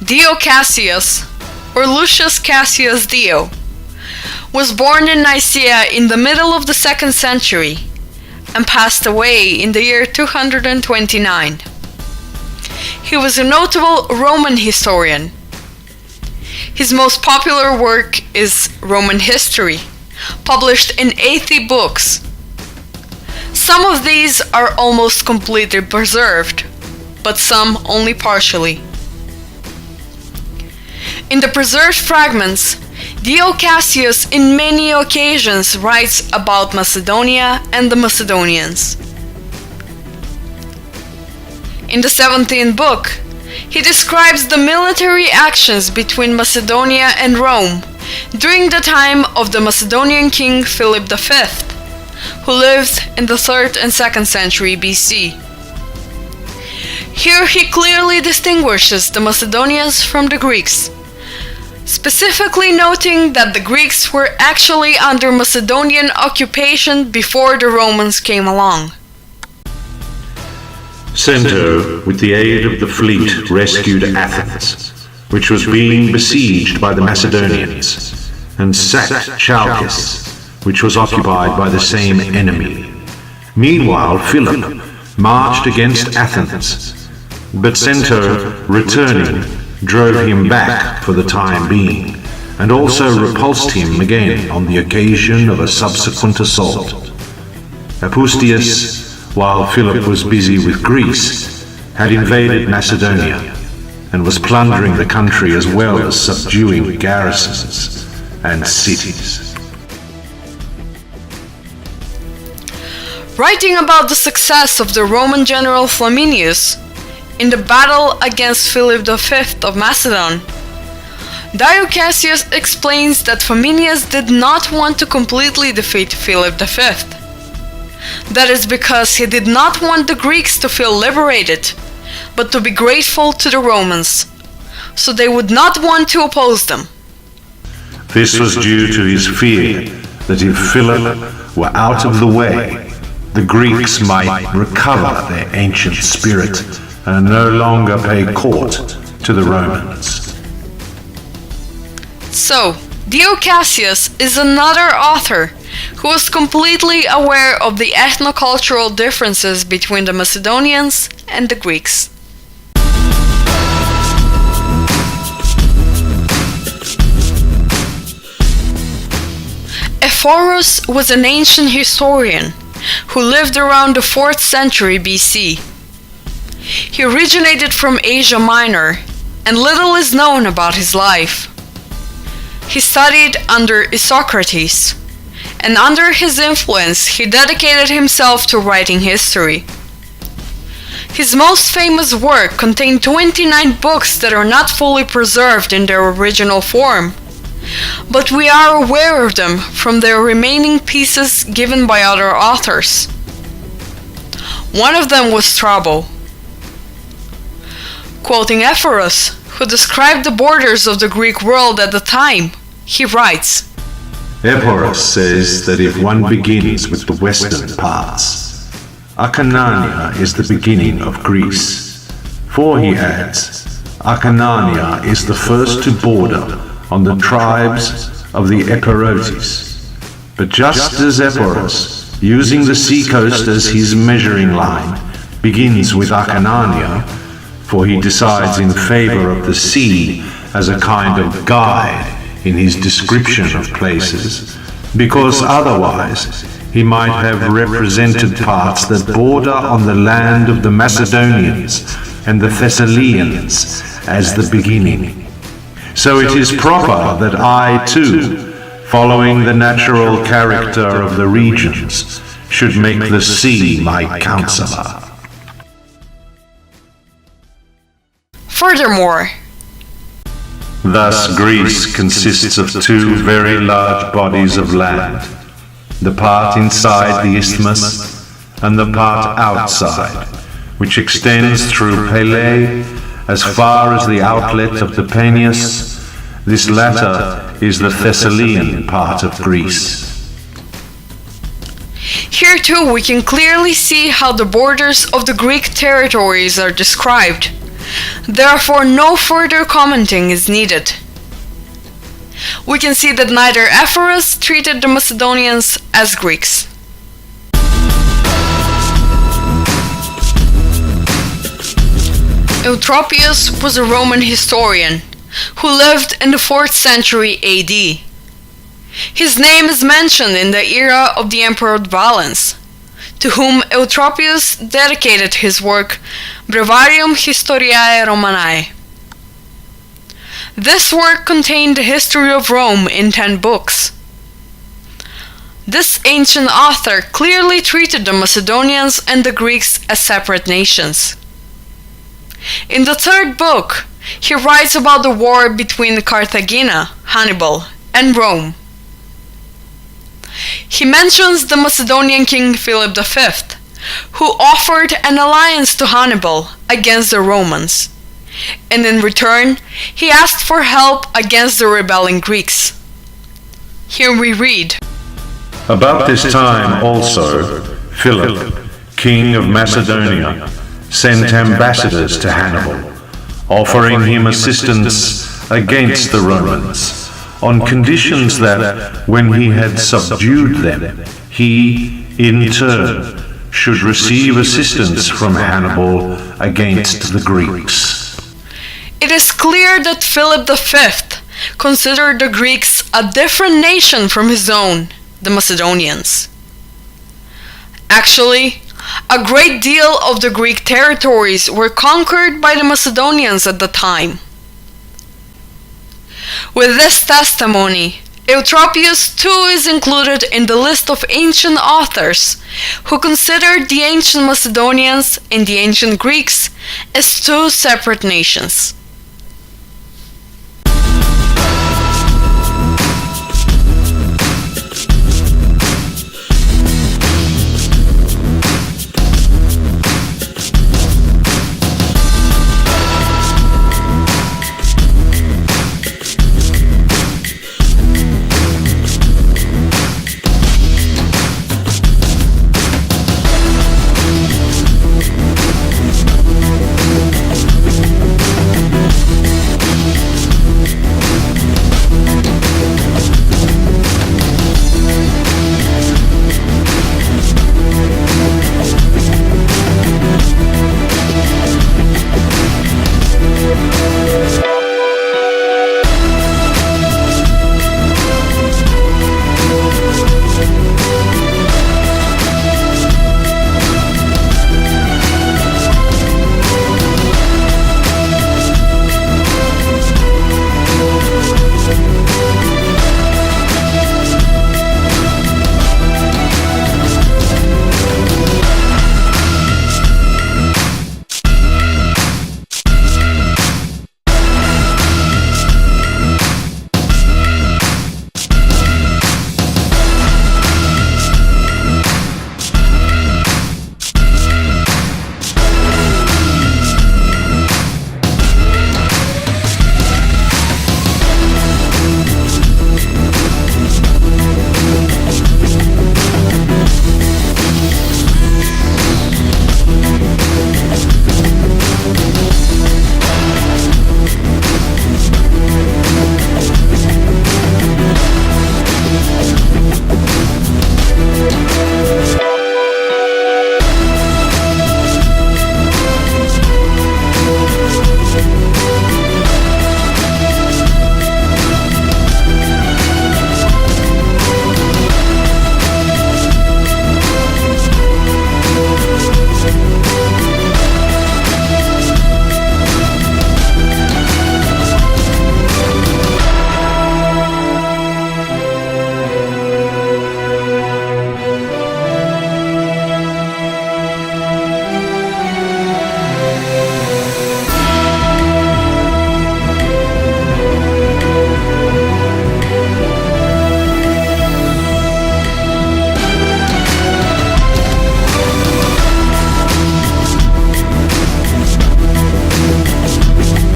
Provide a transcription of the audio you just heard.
Dio Cassius, or Lucius Cassius Dio, was born in Nicaea in the middle of the 2nd century and passed away in the year 229. He was a notable Roman historian. His most popular work is Roman History, published in 80 books. Some of these are almost completely preserved, but some only partially. In the preserved fragments, Dio Cassius in many occasions writes about Macedonia and the Macedonians. In the 17th book, he describes the military actions between Macedonia and Rome during the time of the Macedonian king Philip V, who lived in the 3rd and 2nd century BC. Here he clearly distinguishes the Macedonians from the Greeks, specifically noting that the Greeks were actually under Macedonian occupation before the Romans came along. Cento, with the aid of the fleet, rescued Athens, which was being besieged by the Macedonians, and sacked Chalcis, which was occupied by the same enemy. Meanwhile, Philip marched against Athens, but Cento, returning, drove him back for the time being, and also repulsed him again on the occasion of a subsequent assault. Apustius, while Philip was busy with Greece, had invaded Macedonia, and was plundering the country as well as subduing garrisons and cities. Writing about the success of the Roman general Flaminius in the battle against Philip V of Macedon, Dio Cassius explains that Flaminius did not want to completely defeat Philip V. That is because he did not want the Greeks to feel liberated, but to be grateful to the Romans, so they would not want to oppose them. This was due to his fear that if Philip were out of the way, the Greeks might recover their ancient spirit and no longer pay court to the Romans. So, Dio Cassius is another author who was completely aware of the ethnocultural differences between the Macedonians and the Greeks. Ephorus was an ancient historian who lived around the 4th century BC. He originated from Asia Minor, and little is known about his life. He studied under Isocrates, and under his influence he dedicated himself to writing history. His most famous work contained 29 books that are not fully preserved in their original form, but we are aware of them from their remaining pieces given by other authors. One of them was Strabo. Quoting Ephorus, who described the borders of the Greek world at the time, he writes, Ephorus says that if one begins with the western parts, Acarnania is the beginning of Greece. For, he adds, Acarnania is the first to border on the tribes of the Epirotes. But just as Ephorus, using the seacoast as his measuring line, begins with Acarnania, for he decides in favor of the sea as a kind of guide in his description of places, because otherwise he might have represented parts that border on the land of the Macedonians and the Thessalians as the beginning. So it is proper that I too, following the natural character of the regions, should make the sea my counselor. Furthermore, thus Greece consists of two very large bodies of land, the part inside the isthmus and the part outside, which extends through Pele as far as the outlet of the Peneus. This latter is the Thessalian part of Greece. Here too we can clearly see how the borders of the Greek territories are described, Therefore, no further commenting is needed. We can see that neither Ephorus treated the Macedonians as Greeks. Eutropius was a Roman historian who lived in the 4th century AD. His name is mentioned in the era of the Emperor Valens, to whom Eutropius dedicated his work Breviarium Historiae Romanae. This work contained the history of Rome in 10 books. This ancient author clearly treated the Macedonians and the Greeks as separate nations. In the 3rd book, he writes about the war between Carthagena, Hannibal, and Rome. He mentions the Macedonian king Philip V, who offered an alliance to Hannibal against the Romans, and in return, he asked for help against the rebelling Greeks. Here we read, About this time also, Philip, king of Macedonia, sent ambassadors to Hannibal, offering him assistance against the Romans, on conditions that, when he had subdued them, he, in turn, should receive assistance from Hannibal against the Greeks. It is clear that Philip V considered the Greeks a different nation from his own, the Macedonians. Actually, a great deal of the Greek territories were conquered by the Macedonians at the time. With this testimony, Eutropius too is included in the list of ancient authors who considered the ancient Macedonians and the ancient Greeks as two separate nations.